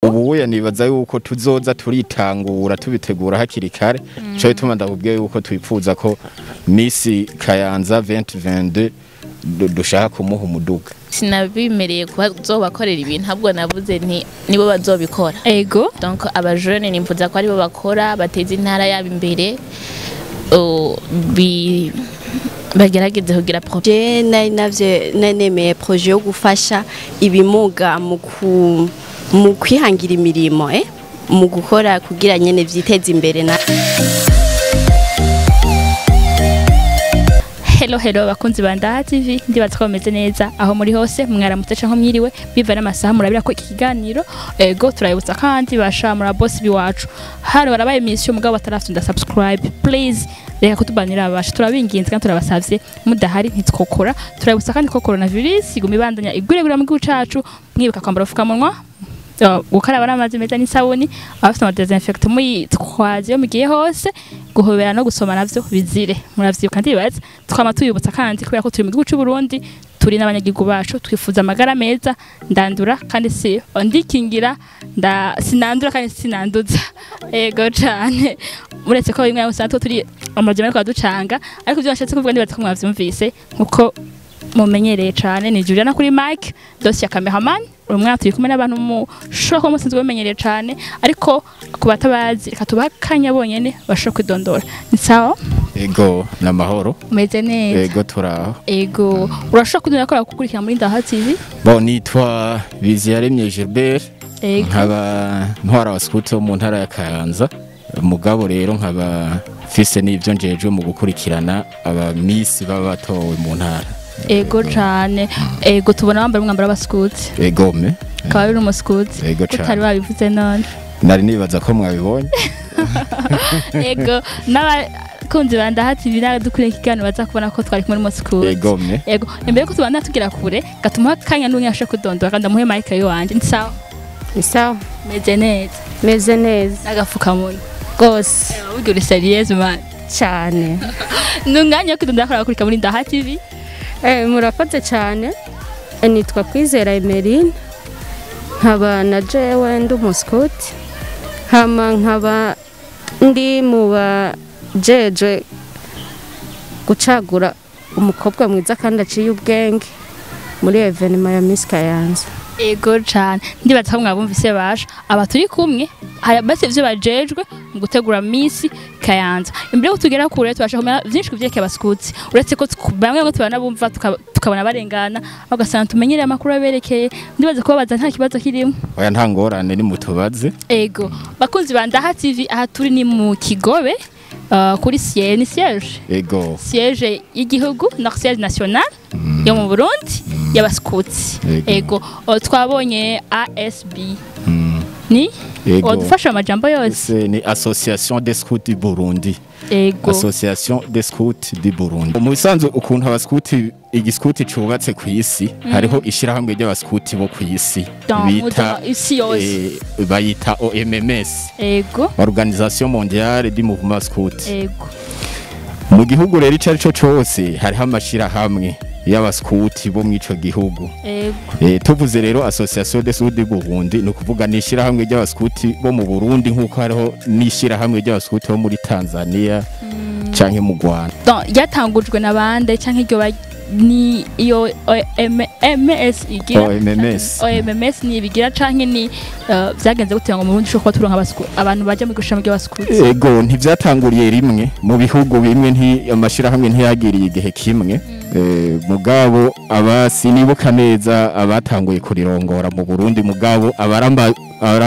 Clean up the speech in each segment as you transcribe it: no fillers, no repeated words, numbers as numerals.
ubuye nibaza yuko tuzoza turitangura tubitegura hakiri kare cyo bituma ndakubwiye yuko twipfuza ko Miss Kayanza 2022 dushaka kumuha umuduga. Sinabimereye kubazobakorera ibintu ahubwo navuze nti nibo bazobikora. Ego Donc abajene nimvuza ko ari bo bakora bateza intara yabo imbere bagerageze kugira projet navye nanemeye projet yo gufasha ibimuga mu kwihangira imirimo mu gukora kugira nyene vyiteza imbere na Hello bakunzi ba Ndaha TV ndibaza ko bameze neza aho muri hose mwaramutse canke mwiriwe biva n'amasaha murabira ko iki kiganiro ego turayibutsa kandi bashamura boss biwacu hano barabaye mission mugabo batarafunda subscribe please reka kutubanira abasha turabinginze kandi turabasavye mudahari ntitwokora turayibutsa kandi ko coronavirus iguma ibandanya iguregura mu gihugu cacu mwibuka kwambara ufukamunwa gukaraba n'amazi meza n'isabuni abafite ama desinfect muyitwaje yo mugiye hose guhobera no gusoma navyo bizire muravyibuka ndibaza twama tuyibutsa kandi kubera ko turi mu gihugu cy'u Burundi turi n'abanyagihugu bacu twifuza amagara meza ndandura kandi si ondikingira sinandura kandi sinanduza ego cyane uretse ko bimwe usanzwe turi amajyambere kwa ducanga ariko byo nashatse kuvuga ndibaza ko mwavyumvise nkuko mumenyereye cyane ni Juliana kuri mic dosi ya cameraman umwana turi kumwe n'abantu mushoko musinzwe bamenyereye cyane ariko kubatabazi katubakanya bonyene bashaka kwidondora ni sawa ego namahoro umeze neza ego turaho ego urashaka kudona ko gukurikira muri Ndaha TV bon nitwa Biziyaremye Gilbert nkaba ntwara waskuti mu ntara ya Kayanza mugabo rero nkaba fise n'ivyo njeje mu gukurikirana aba Miss baba batowe mu ntara ego cyane ego tubona bambaye umwambaro w'abaskuti ego me kaba ari umuskuti utari babivuze none nari nibaza ko mwabibonye ego n'abakunzi ba Ndaha TV dukuriye ikiganiro baza kubona ko twari kumwe n'umuskuti ego me ego imbere ko tubana tugira kure gatuma kanya n'umwe yashe kudondora kandi amuhe mic yanje ni sawa meze neza agafukamunwa gose uburyo uri serious man cyane nunganya kudondora kuri muri Ndaha TV murakoze cyane nitwa Kwizera Emeline nkaba na jewe ndi umuskuti nkaba ndi mu bajeje gucagura umukobwa mwiza kandi aciye ubwenge muri evenement ya Miss Kayanza ego cyane ndibaza ko mwabumvise basha aba turi kumwe base ivyo bajejwe mu gutegura Miss Kayanza imbere ko tugera kure tubasha kumenya byinshi kuvyeke abaskuti uretse ko bamwe ngo tubana bumva tukabona barengana bagasanga tumenyereye amakuru aberekeye ndibaza ko babaza nta kibazo kirimo oya nta ngorane ni mutubaze ego bakunzi ba Ndaha TV aha turi ni mu Kigobe kuri siège ego siège y'igihugu na siège national yo mu Burundi y'abaskuti ego twabonye ASB ni odufasha amajambo yose ni Association des Scouts du Burundi ego Association des Scouts du Burundi mu bisanzwe ukuntu abaskuti igiskuti cubatse ku isi hariho ishirahamwe ry'abaskuti bo ku isi bita isi yose bayita OMMS ego Organisation Mondiale du Mouvement Scout ego mu gihugu rero icari cyo cyose hariho amashirahamwe y'abaskuti bo mwico gihugu tuvuze rero Association des Scouts du Burundi no kuvuga ni ishirahamwe ry'abaskuti bo mu Burundi nkuko hariho n'ishirahamwe ry'abaskuti bo muri Tanzania canke mu Rwanda yatangujwe nabande canke iryo ni iyo OMMS igira OMMS ni bigira canke ni vyagenze gutanga mu Burundi shoko turonka abantu baje mu gushama ry'abaskuti ego ntivyatanguriye rimwe mu bihugu bimwe amashirahamwe ntiyagiriye igihe kimwe mugabo abasinibuka neza abatanguye kurirongora mu Burundi mugabo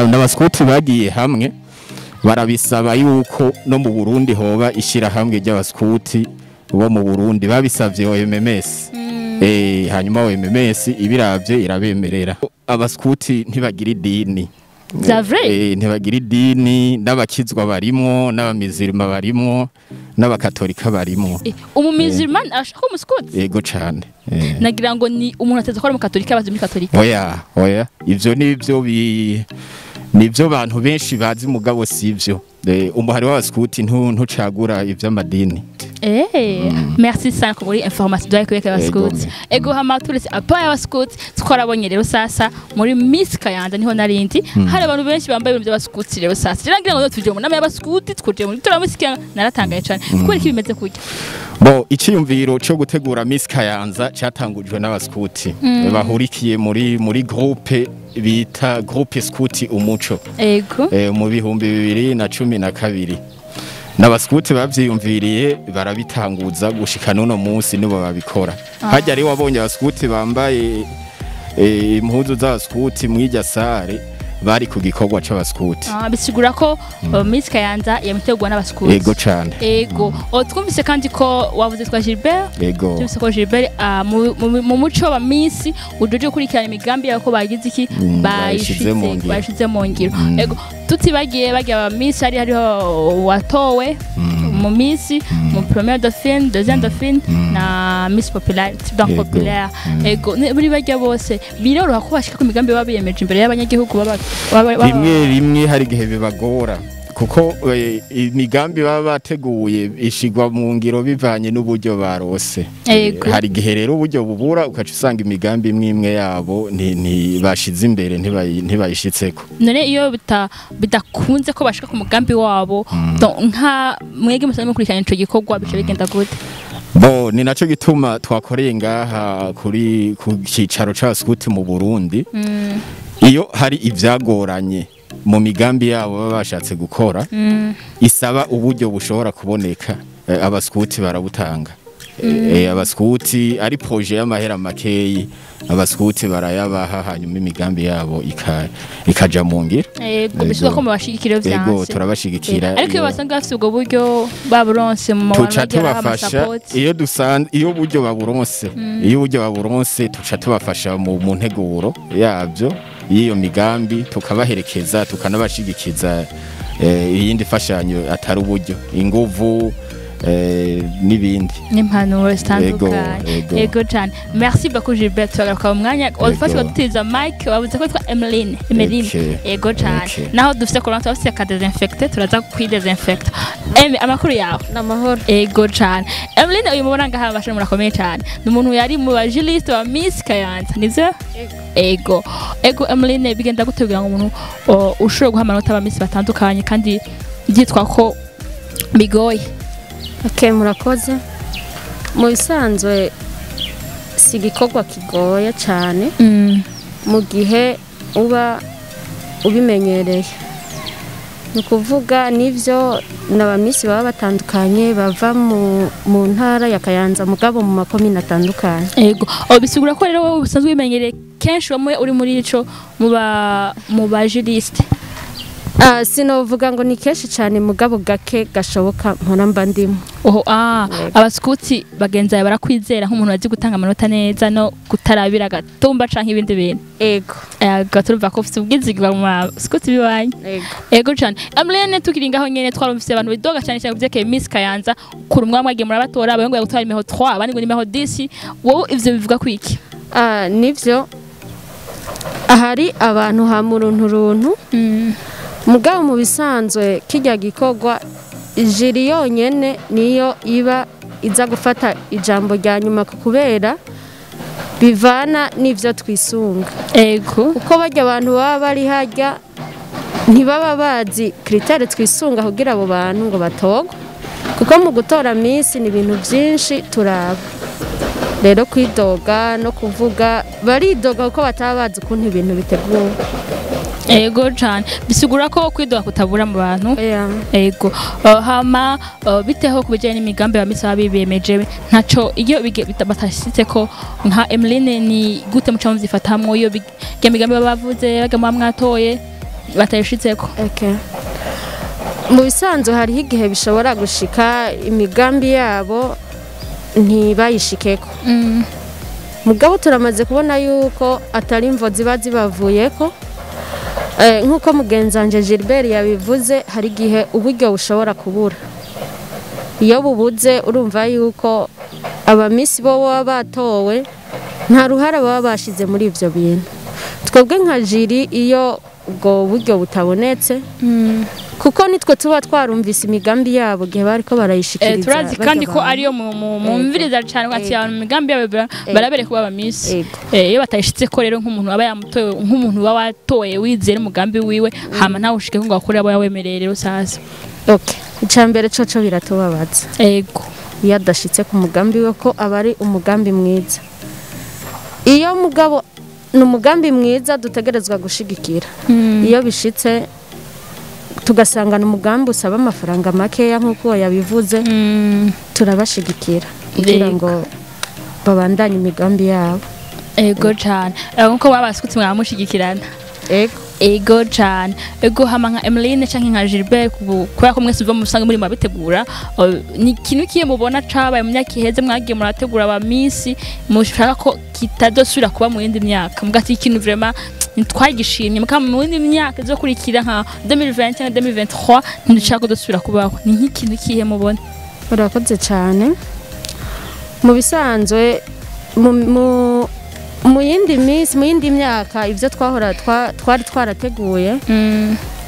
n'abaskuti bagiye hamwe barabisaba yuko no mu Burundi hoba ishirahamwe ry'abaskuti bo mu Burundi babisavye OMMS hanyuma OMMS ibiravye irabemerera abaskuti ntibagira idini ntibagira idini n'abakizwa barimwo n'abamizirima barimwo n'abakatolika barimwo umumizirman ashaka umuskuti yego cyane nagira ngo ni umuntu ateze ko ari umukatolika bazi muri katolika oya ivyo nivyo bantu benshi bazi mugabo sivyo umuhari w'abaskuti ntucagura ivy'amadini merci sana kuri information dwaye kweka abaskuti ego hama turetse apa y'abaskuti twarabonye rero sasa muri Miss Kayanza niho narindi hari abantu benshi bambaye ibintu by'abaskuti rero sasa ngira ngo tuje mu nama y'abaskuti twuje muri turamusika naratangaye cyane kuko iki bimeze kujya bo iciyumviro cyo gutegura Miss Kayanza cyatangujwe n'abaskuti bahurikiye muri groupe bita groupe scout umuco ego mu bihumbi 2012 n'abaskuti bavyiyumviriye barabitanguza gushika none munsi nibo babikora hajya ari wabonye abaskuti bambaye impuzu z'abaskuti mw'ijya sare bari ku gikorwa c'abaskuti bisigura ko Miss Kayanza yamitegwa n'abaskuti ego cyane ego twumvise kandi ko wavuze twa Gilbert ego twumvise ko Gilbert mu muco wa Miss ujoje gukurikirana imigambi yako bagize iki bayishize mu ngiro ego tutibagiye aba Miss hariho watowe mu Miss mu premier dauphine deuxième dauphine na Miss popularité donc populaire ego muri bajya bose biroroha ko bashika ku migambi babiyemeje imbere y'abanyagihugu rimwe hari gihe bibagora kuko imigambi baba bateguye ishigwa mu ngiro bivanye n'uburyo barose hari gihe rero uburyo bubura ukaca usanga imigambi imwe yabo bashize imbere ntibayishitseko none iyo bidakunze ko bashika ku mugambi wabo nka mwege musanzwe mukurikirana ico gikorwa bice bigenda gute bo ni naco gituma twakoreye ngaha kuri ku cicaro c'abaskuti mu Burundi iyo hari ivyagoranye mu migambi yabo baba bashatse gukora isaba uburyo bushobora kuboneka abaskuti barabutanga abaskuti ari projet y'amahera makeyi abaskuti barayabaha hanyuma imigambi yabo ikaja mu ngiro bishobora ko mubashigikira vyanse ego turabashigikira ariko iyo basanga bafite ubwo buryo baburonse mu tuca tubafasha iyo buryo baburonse tuca tubafasha mu nteguro yabyo y'iyo migambi tukabaherekeza tukanabashigikiza iyindi fashanyo atari uburyo inguvu n'ibindi n'impanuro zitandukanye ego cyane merci beaucoup Gilbert twagaruka mu mwanya wafashe dutiza mic wabuze ko twa Emeline ego cyane naho dufite corona twafite ka desinfecte turaza kwidesinfecta amakuru yawe n'amahoro ego cyane Emeline uyu mubona ngaha bashe murakomeye cyane n'umuntu yari mu bajiliste wa Miss Kayanza nivyo ego Emeline bigenda gutegura ngo umuntu ushobora guha amanota aba Miss batandukanye kandi byitwa ko bigoye murakoze mu bisanzwe si igikorwa kigoye cyane mu gihe uba ubimenyereye ni ukuvuga n'ibyo n'abamisi baba batandukanye bava mu ntara ya Kayanza mugabo mu makomine atandukanye yego bisigura ko rero wowe usanzwe ubimenyereye kenshi wamwe uri muri ico mu bajiliste sinovuga ngo ni kenshi cyane mugabo gake gashoboka mpora mba ndimo abaskuti bagenzaye barakwizera nk'umuntu azi gutanga amanota neza no kutarabira gatumba canke ibindi bintu ego turumva ko ufite ubwizigwa mu baskuti biwanye ego cyane Emeline tukiringaho nyene twarumvise abantu bidoga cyane cyane kuvyekeye Miss Kayanza kuri umwamwe agiye murabatora abayongo gutwara imeho 3 abandi ngo nimeho 10 wowe ivyo bivuga kwiki nivyo ahari abantu ha murunturuntu mugabo mu bisanzwe kijya gikorwa jiri yonyene niyo iba iza gufata ijambo rya nyuma kubera bivana n'ivyo twisunga ego uko bajya abantu baba bari hajya ntibaba bazi critère twisunga kugira abo bantu ngo batogwe kuko mu gutora Miss ni ibintu byinshi turaba rero kwidoga no kuvuga baridoga kuko bataba bazi ukuntu ibintu biteguwe ego cyane bisigura ko kwidoga kutabura mu bantu ego hama biteho kubijanye n'imigambi ya Miss babibemeje ntaco iyo batashitse ko nka Emeline ni gute muca muvyifatamwo iyo migambi bavuze bagama mwatoye batayishitseko mu bisanzwe hariho igihe bishobora gushika imigambi yabo ntibayishikeko mugabo turamaze kubona yuko atari imvo ziba zibavuyeko nk'uko mugenzanje Gilbert yabivuze hari igihe uburyo bushobora kubura iyo bubuze urumva yuko abamisi bo baba batowe nta ruhara baba bashize muri ivyo bintu twebwe nka jiri iyo ubwo buryo butabonetse kuko nitwe tuba twarumvise imigambi yabo gihe bariko barayishikiriza turazi kandi ko ariyo mumviriza cyane ati abantu imigambi yabo barabere kuba abamisi iyo batayishitse ko rero nk'umuntu aba yamutoye nk'umuntu baba watoye wizera umugambi wiwe hama nawe ushike ngo akore abo yawemereye rero sasa okay icambere coco biratubabaza ego iyo adashitse ku mugambi we ko aba ari umugambi mwiza iyo mugabo ni umugambi mwiza dutegerezwa gushigikira iyo bishitse tugasangana umugambi usaba amafaranga makeya nk'uko yabivuze turabashigikira kugira ngo babandanye imigambi yabo ego cyane nkuko babasukutse mwamushigikirana ego cyane ego hama nka Emeline canke nka Gilbert kubera ko mwese uva mu sange muri mabitegura ni kintu kiye mubona cabaye mu myaka iheze mwagiye murategura abamisi mushaka ko kitadosubira kuba mu yindi myaka mugati ikintu vraiment ntitwagishimye muka mu yindi myaka zo kurikira nka 2020 cyangwa 2023 ntishaka dosubira kubaho ni nk'ikintu kihe mubona urakoze cyane mu bisanzwe mu yindi minsi mu yindi myaka ibyo twari twarateguye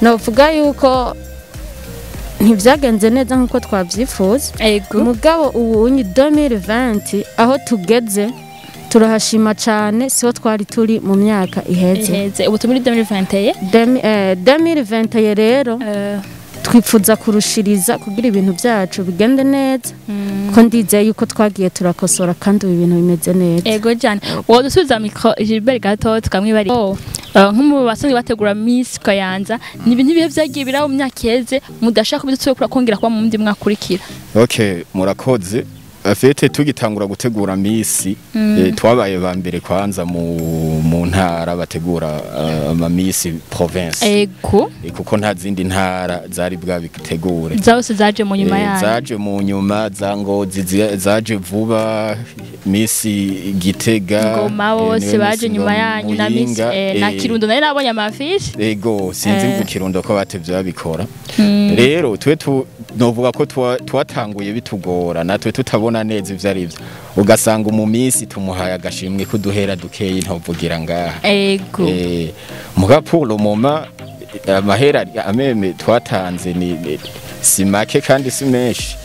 navuga yuko ntibyagenze neza nk'uko twabyifuza mugabo ubu ni 2020 aho tugeze turahashima cyane siho twari turi mu myaka iheze ubu turi 2020 rero twifuza kurushiriza kugira ibintu byacu bigende neza ko ndizeye yuko twagiye turakosora kandi ibintu bimeze neza ego cyane wowe dusubiza mikro Gilbert gato tukamwibari nk'umu basanzwe bategura Miss Kayanza ni ibintu bihe byagiye biraho mu myaka iheze mudashaka bidutse kongera kuba mu ndi mwakurikira okay murakoze afete tugitangura gutegura misi twabaye ba mbere kwanza mu ntara bategura ama misi province ego kuko nta zindi ntara zari bwabitegure zose zaje mu nyuma yayo zaje mu nyuma za Ngozi zaje vuba misi Gitega Ngoma bose baje nyuma yanyu na misi na Kirundo nari nabonye amafishi ego sinzi ngo Kirundo ko batevye babikora rero twe novuga ko twatanguye bitugora natwe tutabona neza ivyo ari byo ugasanga mu minsi tumuhaye agashimwe kuduhera dukeye ntovugira ngaha ego muga pour le moment amahera ameme twatanze ni simake kandi simeshi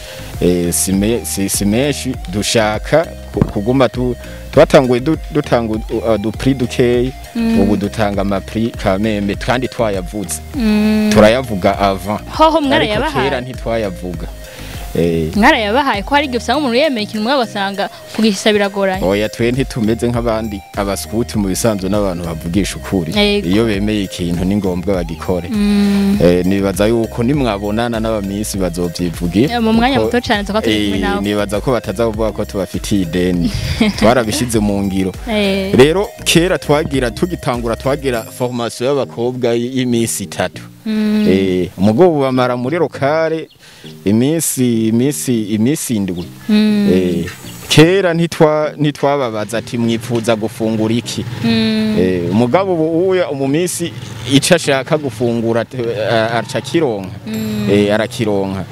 simeshi dushaka kuguma twatanguye dutanga du prix dukeye ubu dutanga ama prix kameme kandi twayavuze turayavuga avant hoho mwara yabahaye kera ntitwayavuga mwara yabahaye ko hari gifisa umuntu yemeye ikintu mwe basanga kugisha biragoranye oya twe ntitumeze nk'abandi abaskuti mu bisanzwe n'abantu bavugisha ukuri iyo bemeye ikintu ni ngombwa bagikore nibaza yuko nimwabonana n'abamisi bazovyivugira mu mwanya muto cyane twakaturi nawe nibaza ko batazavuga ko tubafitiye ideni twarabishize mu ngiro rero kera tugitangura twagira formation y'abakobwa y'imisi 3 umugobo bamara muri lokale imisi indwi kera ntitwababaza ati mwipfuza gufungura iki umugabo uya umumisi ica ashaka gufungura aca kironka arakironka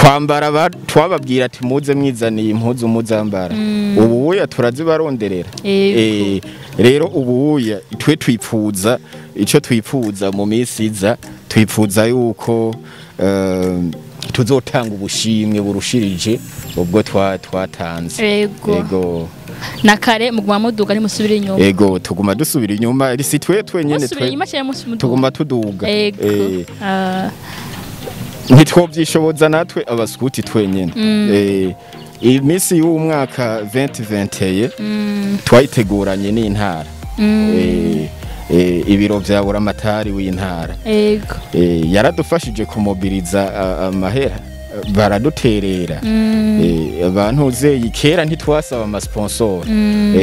kwambara twababwira ati muze mwizaniye impuzu muzambara ubuya turazibaronderera rero ubuya twe twipfuza ico twipfuza mu misiza twipfuza yuko tuzotanga ubushimwe burushirije ubwo twatanze ego nakare muguma muduga ni musubira inyuma ego tuguma dusubira inyuma risi twenyene tuguma tuduga ntitwovyishoboza natwe abaskuti twenyene imisi y'umwaka 2021 twayiteguranye n'intara ibiro vya buramatari w'intara yaradufashije kumobiliza amahera baraduterera abantu zeyi kera ntitwasaba ama sponsor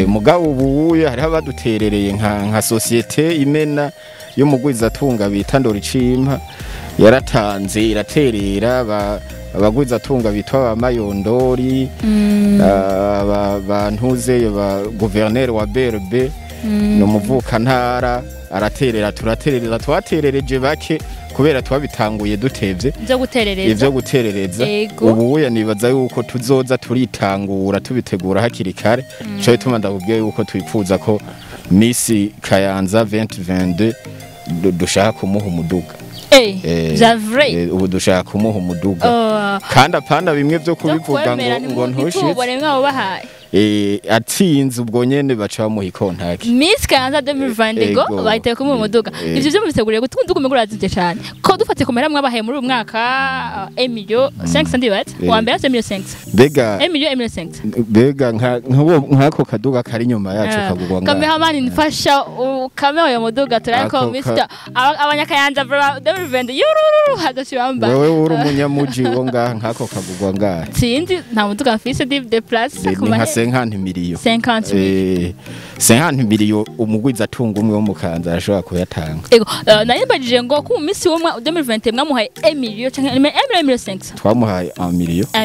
mugabo ubuye hariho abaduterereye nka societe imena yo mugwiza tunga bita Ndoricimpa yaratanze iraterera abagwiza tunga bitwa amayondori abantu zeyo ba gouverneur wa BRB no muvuka ntara araterera turaterereza twaterereje bake kubera twabitanguye dutevye ivyo guterereza ubuya nibaza yuko tuzoza turitangura tubitegura hakiri kare cyo bituma ndakubwiye yuko twipfuza ko Miss Kayanza 2022 dushaka kumuha umuduga Javre ubu dushaka kumuha umuduga kandi apana bimwe byo kubivuga ngo ntushitse atsinze ubwo nyene baca bamuha ikontaki Miss Kayanza 2020 bahitaye kumuha umuduga ivyo byo mubiteguriye gutugume gurazije cyane ko dufate kumera mwabahaye muri uyu mwaka 1 million 500 ndibat wa mbere 1 million 500 bega 1 million 1 million 500 bega nkako kaduga kari nyuma yacu kagugwa ngaho kameraman nfasha kamera yo muduga turako Mr abanyakayanza 2020 yururu hadashibamba wewe uri umunyamuji wo ngaha nkako kagugwa ngaha sinzi nta muduga mfise de place kuma 50 miliyo 50 miliyo umugwiza atunga umwe wo mukanza arashobora kuyatanga ego narimbajije ngo ku minsi wo 2020 mwamuhaye 1 million canke 1 million 500 twamuhaye 1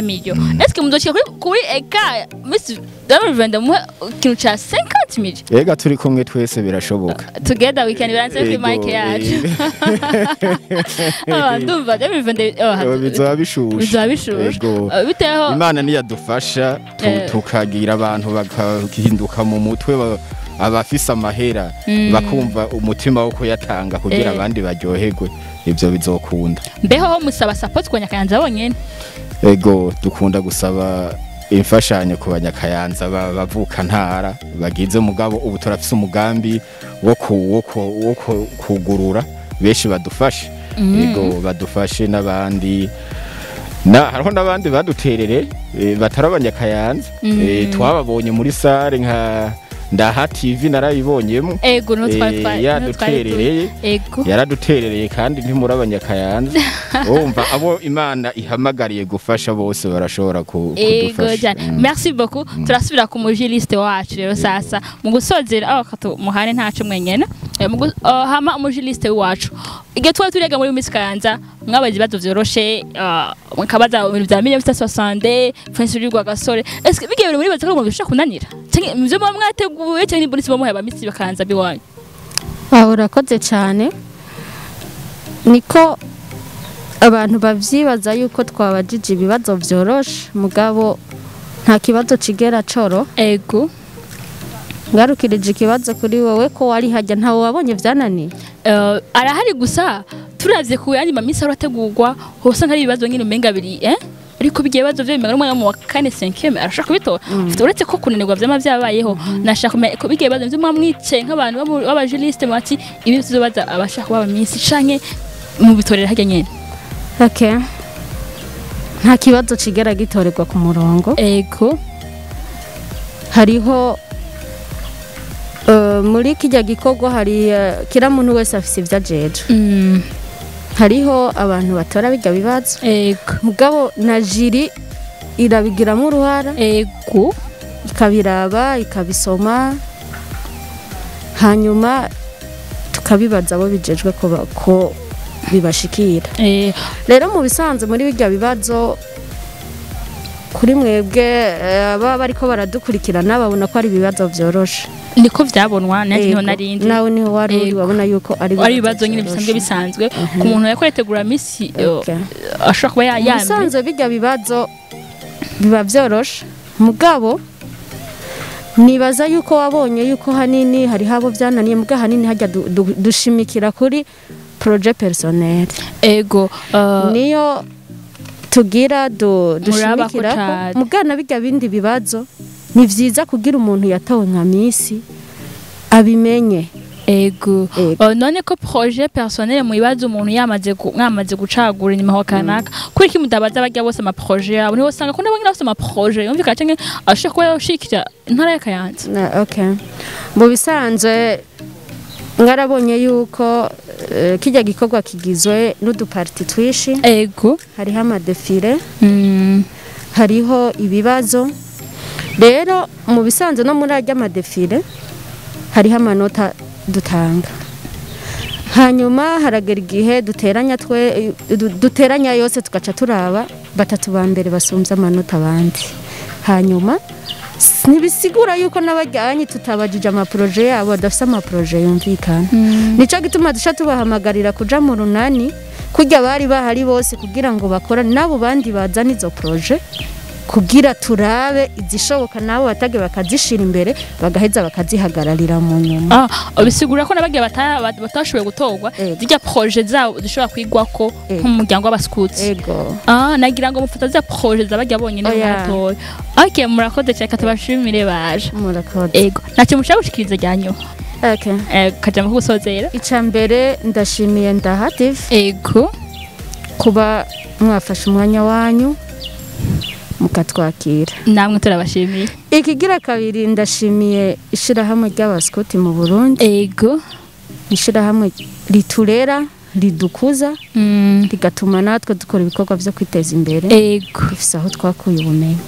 million est-ce que mudoshika kuri eka miss 2020 muhe kintu cha 50 million ega turi kumwe twese birashoboka together we can balance the mic yacu ndumva 2020 bizabishusha biteho Imana niyadufasha tukagira abantu bakahinduka mu mutwe abafisa amahera bakumva umutima wo kuyatanga kugira abandi baryoherwe ivyo bizokunda mbeho ho musaba support kwa Nyakayanza bonyene ego dukunda gusaba imfashanyo ku banyakayanza bavuka ntara bagize mugabo ubu turafise umugambi wo kugurura beshi badufashe ego badufashe n'abandi hariho n'abandi baduterere batarabanyakayanza twababonye muri sare nka Ndaha TV narayibonyemo ego no yaduterereye yaraduterereye kandi ntimurabanyakayanza umva abo Imana ihamagariye gufasha bose barashobora kudufasha merci beaucoup turasubira ku mujiliste wacu rero sasa mu gusozera aho muhane ntacu mwenyene hama umujiliste wacu igihe twari turega muri Miss Kayanza mwabaje bazo vyoroshe mukabaza ibintu bya 1960 Prince Rugwa Gasore est-ce que bigiye muri baza ko bishaka kunanira cyangwa muvyo mwateguye cyangwa ni bonisi bamuhaye ba Miss Kayanza biwanyu urakoze cyane niko abantu bavyibaza yuko twabajije ibibazo vyoroshe mugabo nta kibazo kigera coro ego ngarukirije ikibazo kuri wowe ko wari hajya ntawe wabonye vyananiye arahari gusa turavye ku yandi mamisi arategurwa hose nkari ibibazo nyine umenga biri ariko bigiye bazo vyo bimera umwana mu wa 4 5e arashaka kubitora uretse ko kunanirwa vyama vyabayeho nashaka ko bigiye bazo vyo mwamwice nk'abantu b'abajuriste bati ibi tuzobaza abashaka baba minsi canke mu bitorera hajya nyene okay nta kibazo kigera gitorerwa ku murongo ego hariho muri kijya gikorwa hari kira muntu wese afise ivyajeje hariho abantu batora bijya bibazo mugabo na jiri irabigiramo uruhara ikabiraba ikabisoma hanyuma tukabibaza abo bijejwe ko bibashikira rero mu bisanzwe muri bijya bibazo kuri mwebwe baba bariko baradukurikirana babona ko ari ibibazo vyoroshe niko vyabonwa niho narindi nawe niho wari babona yuko ari ibibazo nyine bisanzwe ku muntu yakoretegura misi ashaka kuba yamye bisanzwe bijya bibazo biba vyoroshe mugabo nibaza yuko wabonye yuko hanini hari habo vyananiye muga hanini hajya dushimikira kuri projet personnel ego niyo tugira dushimikira mugana bijya bindi bibazo ni vyiza kugira umuntu yatawe nka misi abimenye ego none ko projet personnel mu bibazo umuntu mwamaze gucagura nyuma ho kanaka kuri kimudabaza bajya bose ama projet yabo niho usanga ko nabonye bose ama projet yumvika cyane ashaka ko yoshikira intara ya Kayanza okay mu bisanzwe ngarabonye yuko kijya gikorwa kigizwe n'uduparti twishi ego hariho amadefile hariho ibibazo rero mu bisanzwe no muri ajya amadefile hariho amanota dutanga hanyuma haragera igihe duteranya yose tugaca turaba batatu ba mbere basumbye amanota abandi hanyuma nibisigura yuko n'abajyanye tutabajije amaproje yabo badafite amaproje yumvikana nico gituma dusha tubahamagarira kuja mu runani kujya bari bahari bose kugira ngo bakora nabo bandi bazana izo proje kugira turabe izishoboka nabo batage bakazishira imbere bagaheza bakazihagararira mu nyuma bisigura ko nabagiye batashoboye gutorwa zijya projet zabo zishobora kwigwako nk'umuryango w'abaskuti nagira ngo mufata za projet zabajya bonyine batoye okay murakoze cyane katabashimire baje murakoze ntacyo mushaka gushikiriza ryanyu kajama kusozera icambere ndashimiye ndahative kuba mwafashe umwanya wanyu mukatwakira namwe turabashimiye ikigira kabiri ndashimiye ishirahamwe ry'abaskuti mu Burundi ishirahamwe riturera ridukuza rigatuma natwe dukora ibikorwa byo kwiteza imbere dufise aho twakuye ubumenyi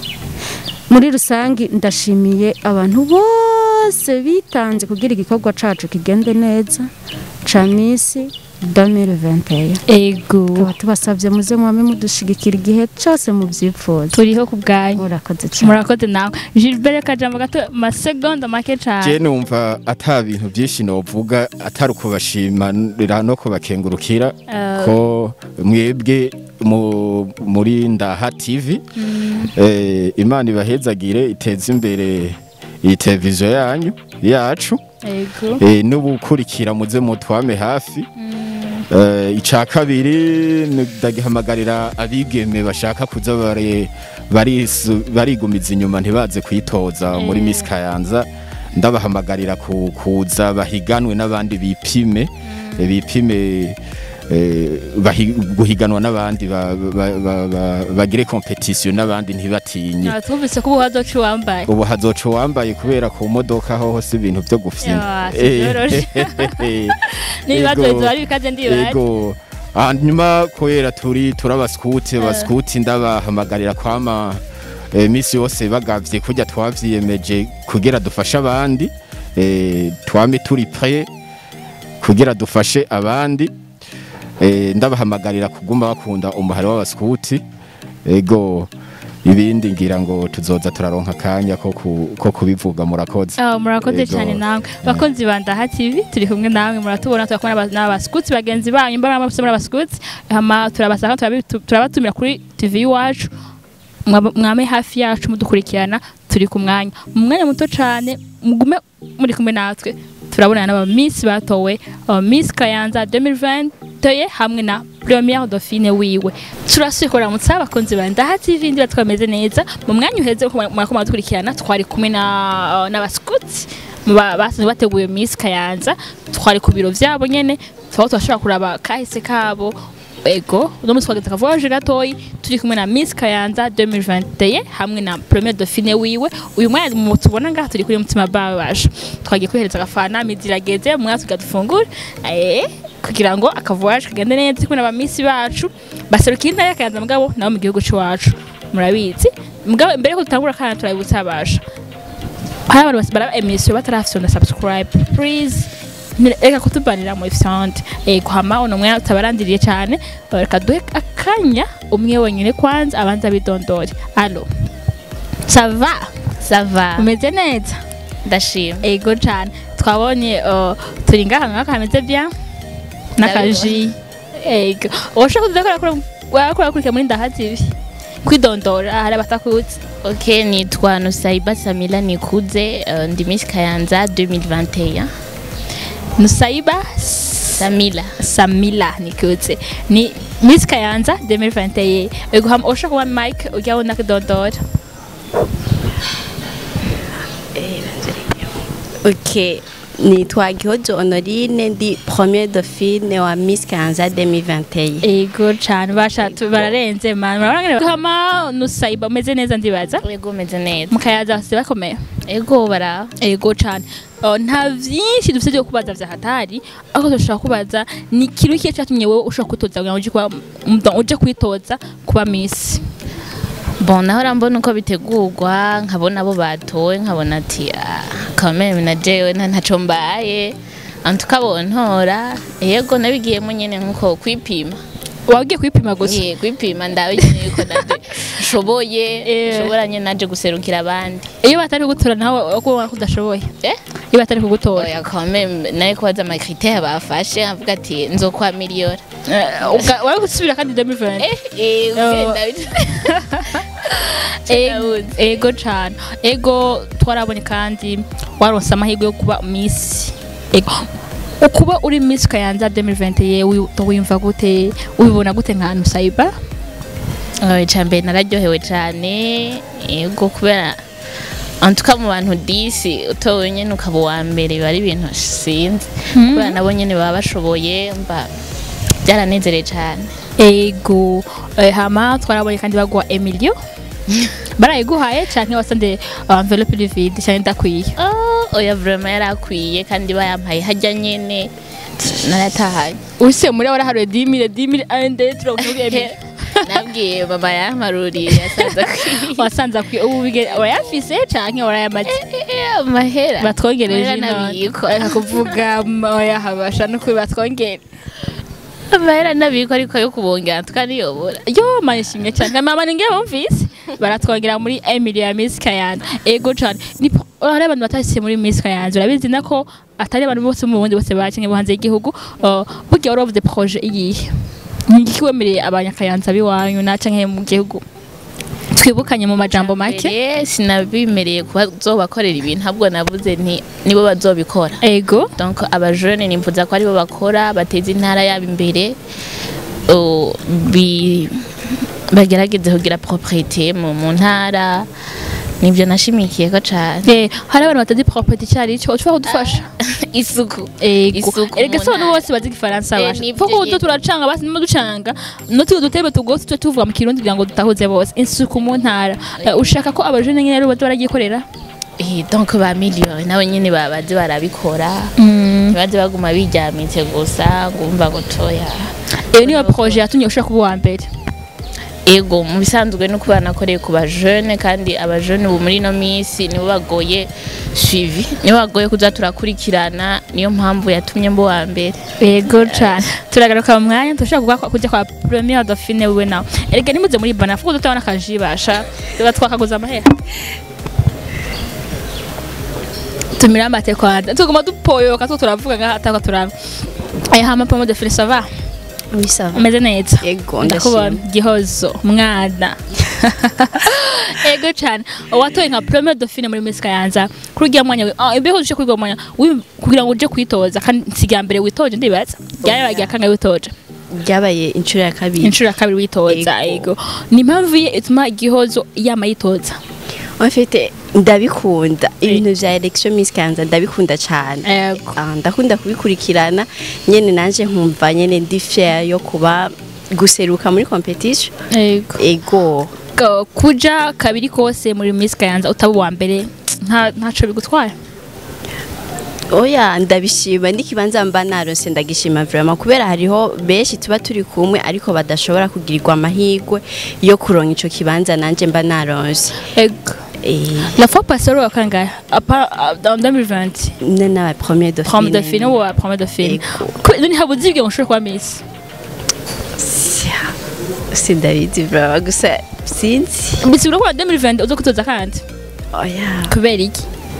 muri rusangi ndashimiye abantu bose bitanze kugira igikorwa cacu kigende neza ca misi 2021 tukaba tubasabye muze mwame mudushigikira igihe cyose mu byipfuza turiho ku bwanyu murakoze nawe Gilbert kajambo gato masegonda make cyane je numva ata bintu byinshi novuga atari kubashimira no kubakengurukira ko mwebwe muri Ndaha TV Imana ibahezagire iteze imbere iyi televiziyo yanyu yacu n'ubukurikira muze mutwame hafi ica kabiri ndagihamagarira abigeme bashaka kuza barigumiza inyuma ntibaze kwitoza muri Miss Kayanza ndabahamagarira kuza bahiganwe n'abandi bipime guhiganwa n'abandi bagire competition n'abandi ntibatinye twumvise ko ubu hazoca wambaye kubera ku modoka ho hose ibintu byo gufyina nibazo bari bikaze ndibaye hanyuma kubera abaskuti ndabahamagarira kwama misi yose bagavye kujya twavyiyemeje kugira dufashe abandi twame turi prêt kugira dufashe abandi ndabahamagarira kuguma bakunda umuhari w'abaskuti ibindi ngira ngo tuzoza turaronka kanya ko kubivuga murakoze murakoze cyane namwe bakonzi ba Ndaha TV turi kumwe namwe muratubona twakomana n'abaskuti bagenzi banyu mbara muri abaskuti turabasaka turabatumira kuri TV iwacu mwame hafi yacu mudukurikirana turi ku mwanya mu mwanya muto cyane mugume muri kumwe natwe turabona n'aba Miss batowe Miss Kayanza 2020 hamwe na première dauphine wiwe turasukora mutsa abakonzi ba Ndaha TV ndi batwameze neza mu mwanya uheze mwakoma dukurikirana twari kumwe n'abaskuti basanzwe bateguye Miss Kayanza twari ku biro vyabo nyene twashobora kuraba kahise kabo uno munsi twageze akavoyaje gatoyi turi kumwe na Miss Kayanza 2021 hamwe na première dauphine wiwe uyu mwanya mutubona ngaha turi kuri mutima bawe baje twagiye kwihereza agafana midirageze mwatsi gadufungura kugira ngo akavoyaje kagende neza kumwe n'aba Miss bacu baserukira intara y'Akayanza mugabo nabo mu gihugu cyacu murabizi mugabo mbere ko tutangura kana turabutsa baje hari abantu basibara emission batarafite na subscribe please reka kutubanira mu sound kuhama uno mwana utabarandiriye cyane reka duhe akanya umwe wenyine kwanza abanza bidondore allo ça va umeze neza ndashima cyane twabonye turi ngaha nkakameze bien nakaji ushaka kudakora kurika muri Ndaha TV kwidondora hari abatakuzi nitwa Nusaiba Samila nikuze ndi Miss Kayanza 2021 Nusaiba Samila nikuze ni Miss Kayanza 2021 ham ushaka wa mic ujyaona kidondora nitwa Gihozo Honorine ndi première dauphine wa Miss Kayanza 2021 cyane bashatu bararenze man hama Nusaiba umeze neza ndibaza umeze neza mukayaza base bakomeye bara cyane nta byinshi dufite byo kubaza vya hatari aho dushaka kubaza ni kiru kiye cyatumye wewe ushaka kutoza uje kwitoza kuba Miss naho mbona uko bitegurwa nkabona abo batowe nkabona ati kameme na jewe ntaco mbaye antukabontora yego nabigiyemo nyene nkuko kwipima wagiye kwipima gusa kwipima ndabigeneye ko nande shobora nyene naje guserukira abandi iyo batari gutora nawe ko kudashoboye iyo batari kugutora kameme naye kwaza ama critères bafashe avuga ati nzokwa miliyoni wari gusubira kandi 2020 ego cyane ego twarabonye kandi waronse amahirwe yo kuba Miss ego ukuba uri Miss Kayanza 2020 yewe wimva gute ubibona gute nkantu Saiba icambere nararyohewe cyane ego kubera antuka mu bantu 10 utowe nyene ukaba wa mbere bari ibintu sinzi kubera nabo nyene baba bashoboye mba byaranezereye cyane ego hama twarabonye kandi bagwa Emilio barayiguhaye cyane wasande envelope de vide cyane ndakwiye oya vraiment yarakwiye kandi bayampaye hajya nyene naratahaye use muri waraharuye 10,000 ande turokuye nabwiye baba yamaruriye wasanze akwiye ubu wayafise canke warayamaze mahera batwongereje nabiko kuvuga oya habasha no kubatwongera amahera nabiko ariko yo kubongera tukaniyobora yo manishimye cyane mama ninge bumvise baratwongera muri Emily ya Miss Kayanza ego cyane ni ari abantu batashye muri Miss Kayanza urabizi nako atari abantu bose mu bundi bose bakinye buhanze igihugu burya all of the projet iyihe niki wemereye abanyakayanza biwanyu na canke mu gihugu twibukanye mu majambo make sinabimereye kuba zobakorera ibintu ahubwo navuze nti nibo bazobikora ego donc abajene nimvuza ko ari bo bakora bateza intara yabo imbere bagerageze kugira propriété mu ntara nibyo nashimikiye ko cyane hari abantu batazi propriété cyari cyo ushobora kudufasha isuku erega so no bose bazi igifaransa basha kuko udo turacanga basi nimo ducanga no tudutebe tugose twe tuvuga mu kirundi kugira ngo dutahuze bose isuku mu ntara ushaka ko abajene nyene rero baragikorera donc ba million nawe nyene babazi barabikora bazi baguma bijyamitse gusa ngumva gotoya niyo projet yatumye ushaka kuba wa mbere ego mu bisanzwe no kubana nakoreye ku bajene kandi abajene ubu muri no minsi nibo bagoye suivi nibo bagoye kuza turakurikirana niyo mpamvu yatumye mbo wa mbere ego cyane turagaruka mu mwanya tushaka kujya kwa premier dauphine wewe nawe erega nimuze muri bana fuko tutabona kajibasha twakaguza amahera tumira amate kwanda tuguma dupoyoka turavuga ngaha ataka turava hama premier dauphine ça va Oui, ça va. Umeze neza. Ego ndakubona gihozo mwana. Ego cyane. Watoye nka premier dauphine muri Miss Kayanza. Kurugiya mwanya we. Imbeho dushe kwiga mwanya. Kugira ngo uje kwitoza kandi nsiga mbere witoje ndibaza. Byabaye akanga witoje. Byabaye inshuro ya kabiri. Inshuro ya kabiri witoza ego. Ni mpamvu ituma gihozo yamayitoza. Mfite ndabikunda ibintu vya election Miss Kayanza ndabikunda cyane ndakunda kubikurikirana nyene nanje nkumva nyene ndi fier yo kuba guseruka muri competition ego kuja kabiri kose muri Miss Kayanza utaba wa mbere ntaco bigutwara oya ndabishima ndikibanza mba naronse ndagishima vraiment kubera hariho beshi tuba turi kumwe ariko badashobora kugirirwa amahirwe yo kuronka ico kibanza nanje mba naronse La fois passée au Kanga, en 2020. Non, la première dauphine. Première dauphine ou la première dauphine. Nous avons dit qu'on choisit quoi, Miss. C'est David, vraiment. C'est. Mais c'est vraiment en 2020, au côté de Zakant. Oh yeah. Kuberik.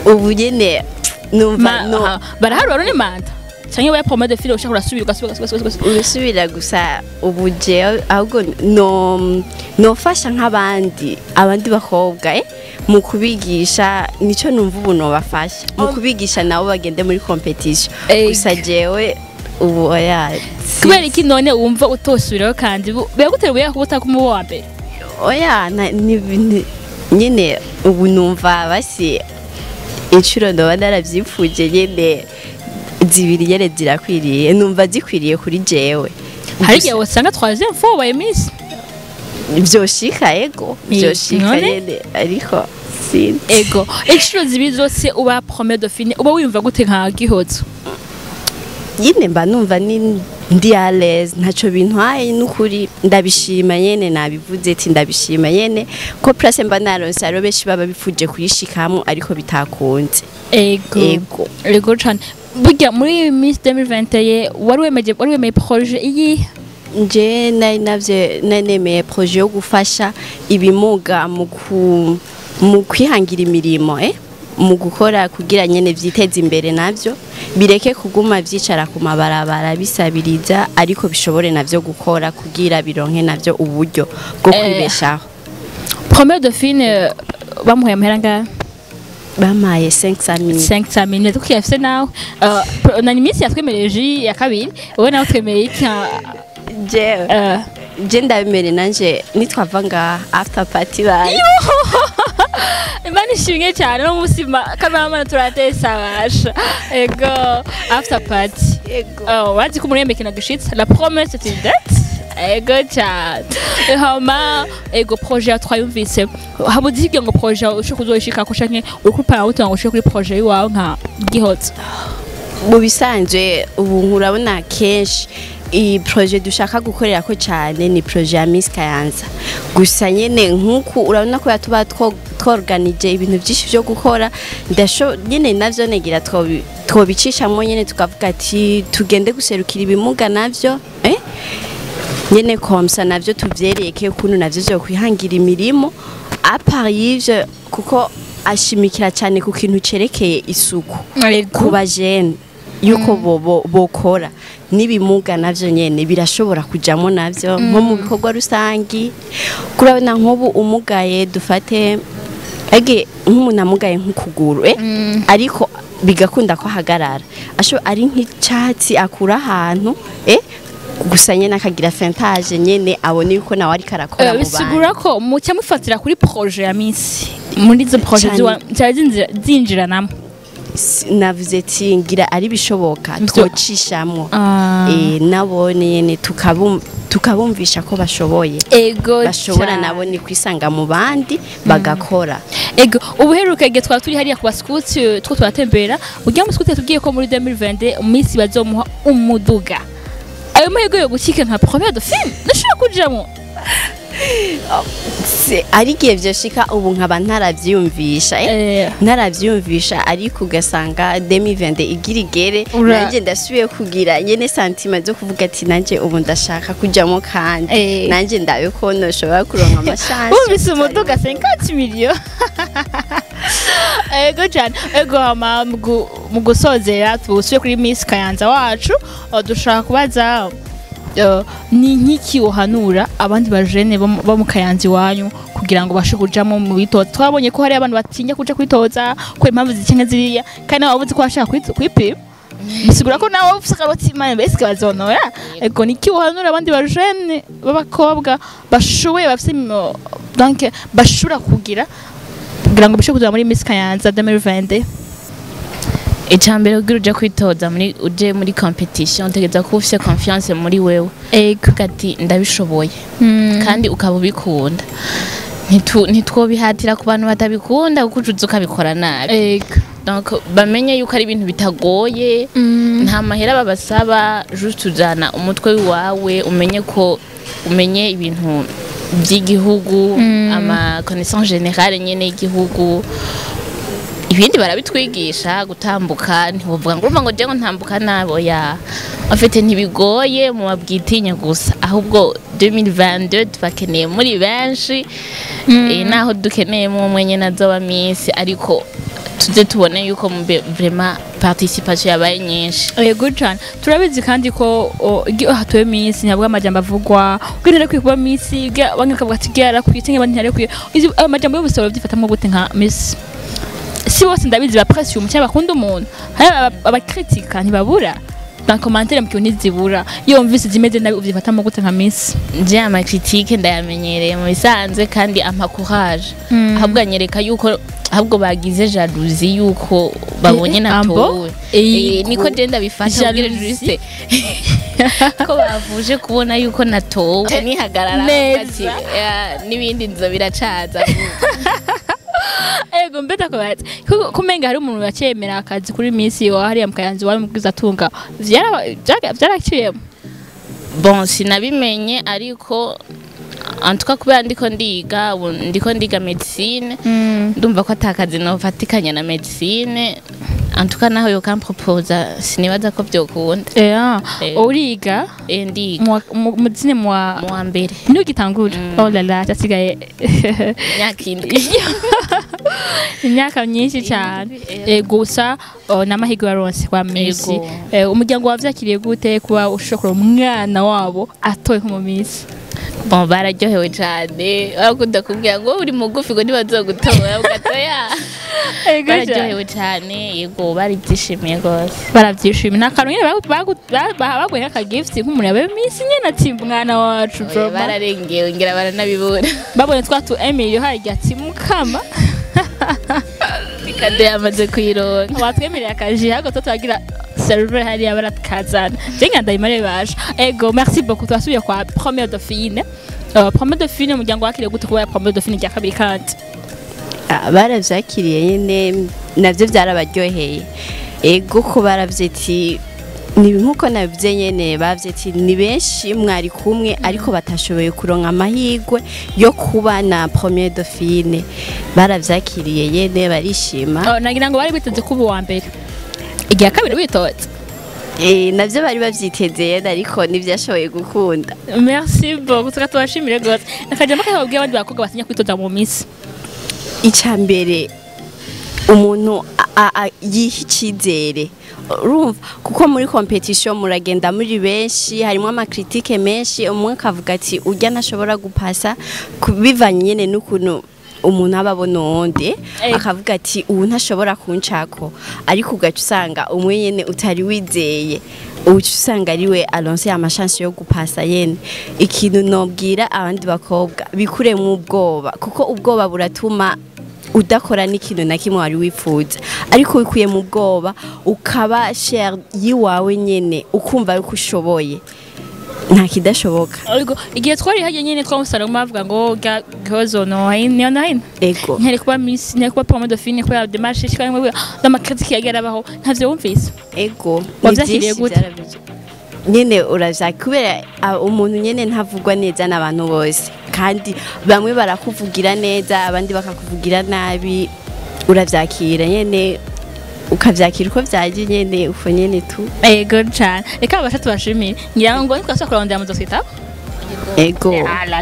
Au bout de l'année, nous non. Bah là, on est mal. Cyangwa ya première dauphine ushaka urasubira urasubira gusa ubuje ahubwo no fasha nk'abandi bakobwa mu kubigisha nico numva ubu no bafasha mu kubigisha nabo bagende muri competition gusa jewe ubu oya kubera iki none wumva utosubirayo kandi biraguteruye kubuta kumuwa mbere oya nyine ubu numva basi inshuro ndo naravyipfuje nyene zibiri nyene zirakwiriye numva zikwiriye kuri jewe hari igihe wasanga 3e fois wabaye Miss vyoshika ego vyoshika nyene ariko sinzi ego inshuro zibiri zose uba premier dauphine uba wiyumva gute nka gihozo nyine mba numva ndi à l'aise ntaco bintwaye n'ukuri ndabishima nyene nabivuze ati ndabishima nyene ko place mba naronse aro beshi baba bifuje kuyishikamo ariko bitakunze ego cyane burya muri Miss 2020 wari wemeye projet iyi nje nanemeye projet yo gufasha ibimuga mu kwihangira imirimo mu gukora kugira nyene vyiteza imbere navyo bireke kuguma vyicara ku mabarabara bisabiriza ariko bishobore navyo gukora kugira bironke navyo uburyo bwo kwibeshaho Première dauphine bamuhaye amahera ngahe? Bamaye 500,000 tuko yafise nawe na nimisi yatwemereje ya kabiri wowe nawe twemeye iki je ndabimere nanje nitwava nga after party bayi Imana ishimwe cyane no musima kamera turatesa basha ego after party ego wazi ko muri mekina gishitse la promesse c'est une date ego cyane hama ego projet twayumvise habuzi ngo projet usho kuzoshika ko shanke urikupana uto ngo ushike kuri projet yawe nka gihotse mu bisanzwe ubu nkurabona kenshi iyi projet dushaka gukorera ko cyane ni projet ya Miss Kayanza gusa nyene nkuko urabona ko yatuba tworganije ibintu byinshi byo gukora ndasho nyene navyo negira twobicishamo nyene tukavuga ati tugende guserukira ibimuga navyo nyene komsa navyo tuvyereke ukuntu navyo byo kwihangira imirimo apart kuko ashimikira cyane ku kintu cerekeye isuku ku bajene yuko bokora nibimuga navyo nyene birashobora kujamo navyo nko mu bikorwa rusangi kurabona nkobu umugaye dufate ege nk'umuntu amugaye nk'ukuguru ariko bigakunda ko hagarara asho ari nk'icyatsi akura ahantu gusa nyene akagira fentage nyene abone yuko nawe ari karakora mu bana bisigura ko mu cyamufatira kuri projet ya Miss muri zo projet zinjira namo navuze ati ngira ari bishoboka twocishamwo nabone nyene tukabumvisha ko bashoboye ego bashobora nabo ni kwisanga mu bandi bagakora ego ubuheruka igihe twari turi hariya ku baskuti two turatembera ugiye mu skuti tubwiye ko muri 2020 Miss bazomuha umuduga ayo mahego yo gukika nka première dauphine nashaka kujamo ari gihe byoshika ubu nkaba ntaravyumvisha ariko ugasanga 2020 igirigere nanje ndasubiye kugira nyene sentiment zo kuvuga ati nanje ubu ndashaka kujamo kandi nanje ndabe ko noshobora kuronka amashance ubise umuduga 50 million ego cyane ego hama mu gusozera tubusuye kuri Miss Kayanza wacu dushaka kubaza ni nkiki uhanura abandi bajene bo mu Kayanza wanyu kugira ngo bashe kujamo mu bitoza twabonye ko hari abantu batinya kuja kwitoza ko impamvu zikinga ziriya kandi wabuze ko ashaka kwipima bisigura ko nawe ufisaka batimane bese bazonora ego niki uhanura abandi bajene b'abakobwa bashoboye bafise donc bashura kugira ngo bishe kuza muri Miss Kayanza 2020 icambere ugira uje kwitoza uje muri competition tegeza ko ufise confiance muri wewe kati ndabishoboye kandi ukaba ubikunda ntitwobihatira ku bantu batabikunda kuko ujuze ukabikora nabi donc bamenye yuko ari ibintu bitagoye nta mahera babasaba juste ujana umutwe wawe umenye ibintu by'igihugu ama connaissance générale nyene y'igihugu ibindi barabitwigisha gutambuka ntibuvuga ngo urumva ngo je ngo ntambuka nabo ya afite ntibigoye mu babwitinya gusa ahubwo 2022 tubakeneye muri benshi naho dukeneye mu mwenye nazoba Miss ariko tuze tubone yuko vraiment participation yabaye nyinshi yego cyane turabizi kandi ko hatuye Miss nyabwa amajambo avugwa kwinera kwikuba Miss bamwe kavuga ati gyara kwitinga bandi ntare kwiye amajambo yo busoro byifatamo gute nka Miss si bose ndabizi ba pression cyangwa bakunda umuntu hari abakritika ntibabura dans commentaire mkiyo nizibura iyo mvise zimeze nabi uvyifatamo gute nka Miss je ama critique ndayamenyereye mu bisanzwe kandi ampa courage ahubwo anyereka yuko ahubwo bagize jalousie yuko babonye natowe niko je ndabifata juste ko bavuje kubona yuko natowe nihagarara ati nibindi nzo biracaza ego mbeta ko bati kumenga hari umuntu yacemera akazi kuri Miss yo hari mu Kayanza wari mubwiza atunga byarakiye bon sinabimenye ariko en tout cas kubera ndiko ndiga medicine ndumva ko atakazi no fatikanya na medicine en tout cas naho yo kan proposa sinibaza ko byokunda uriga ndiga medicine mu mbere n'ugitangura oh la la tasigaye imyaka myinshi cyane gusa n'amahirwe yaronse kwa Miss umuryango wavyakiriye gute kuba ushokora umwana wabo atoye nko mu Miss bon bararyohewe cyane bakunda kubwira ngo uri mugufi ngo ntibazogutora ugatoya bararyohewe cyane yego baribyishimiye rwose barabyishimiye nta kantu nyine baguhe nk'akagifuti nk'umuntu yabaye iminsi nyine ati mwana wacu bararengewe ngira baranabibura babonye twatu Emilio harya ati mukama ikade yamaze kuyironka watwemereye akaji ahubwo turagira server hariya barakazana jenga ndayimare baje ego merci beaucoup twasubiye kwa première dauphine première dauphine umuryango wakiriye gute kuba première dauphine rya kabiri kandi baravyakiriye nyene navyo byarabaryoheye ego ko baravyeti ni nkuko nabivye nyene bavyeti ni benshi mwari kumwe ariko batashoboye kuronka amahirwe yo kuba na première dauphine baravyakiriye nyene barishima nagira ngo bari biteze kuba wa mbere igihe kabiri witoze navyo bari bavyitezeye ariko ntivyashoboye gukunda merci beaucoup tukatubashimire gose nakajama kababwiye abandi bakobwa batinya kwitoza mu misi icambere umuntu yiha icizere urumva kuko muri competition muragenda muri benshi harimo amakritike menshi umwe akavuga ati urya ntashobora gupasa bivanye nyene n'ukuntu umuntu aba abona uwundi akavuga ati ubu ntashobora kuncako ariko ugaca usanga umwe nyene utari wizeye uca usanga ariwe alonse amashansi yo gupasa yene ikintu nobwira abandi bakobwa bikuremo ubwoba kuko ubwoba buratuma udakora n'ikintu na kimwe wari wifuza ariko wikuye mu bwoba ukaba share yiwawe nyene ukumva yuko ushoboye nta kidashoboka ariko igihe twari haje nyene twamusara bavuga ngo gazo no niyo nine ego ntari kuba miss ntari kuba première dauphine ko ya démarche kandi ngo n'amakritike yagerabaho ntavyo wumvise ego wavyakiriye gute nyene uraza kubera umuntu nyene ntavugwa neza n'abantu bose kandi bamwe barakuvugira neza abandi bakakuvugira nabi uravyakira nyene ukavyakira uko vyaje nyene uko nyene tu ego cyane reka abashatu bashimire ngira ngo twasha kurondera mu dosita ego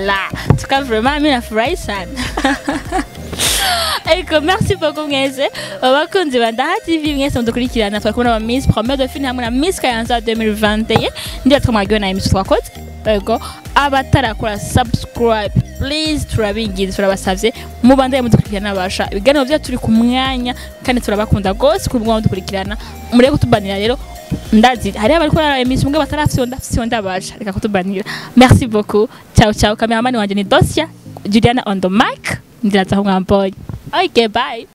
la tuka vraiment mina furahi sana ego merci beaucoup mwese abakunzi ba Ndaha TV mwese mudukurikirana twakubona ba Miss Première Dauphine hamwe na Miss Kayanza 2021 ndiye twamagiwe na emission twakoze ego abatarakora subscribe please turabingiza turabasavye mubandaye mudukurikirana basha ibiganiro bya turi ku mwanya kandi turabakunda gose kubwo mudukurikirana mureko tubanira rero ndazi hari abari kora emission mbwa batarafyonda basha reka kutubanira merci beaucoup ciao ciao cameraman wanje ni Dosia Juliana on the mic ndiraza ho mwamboye okay bye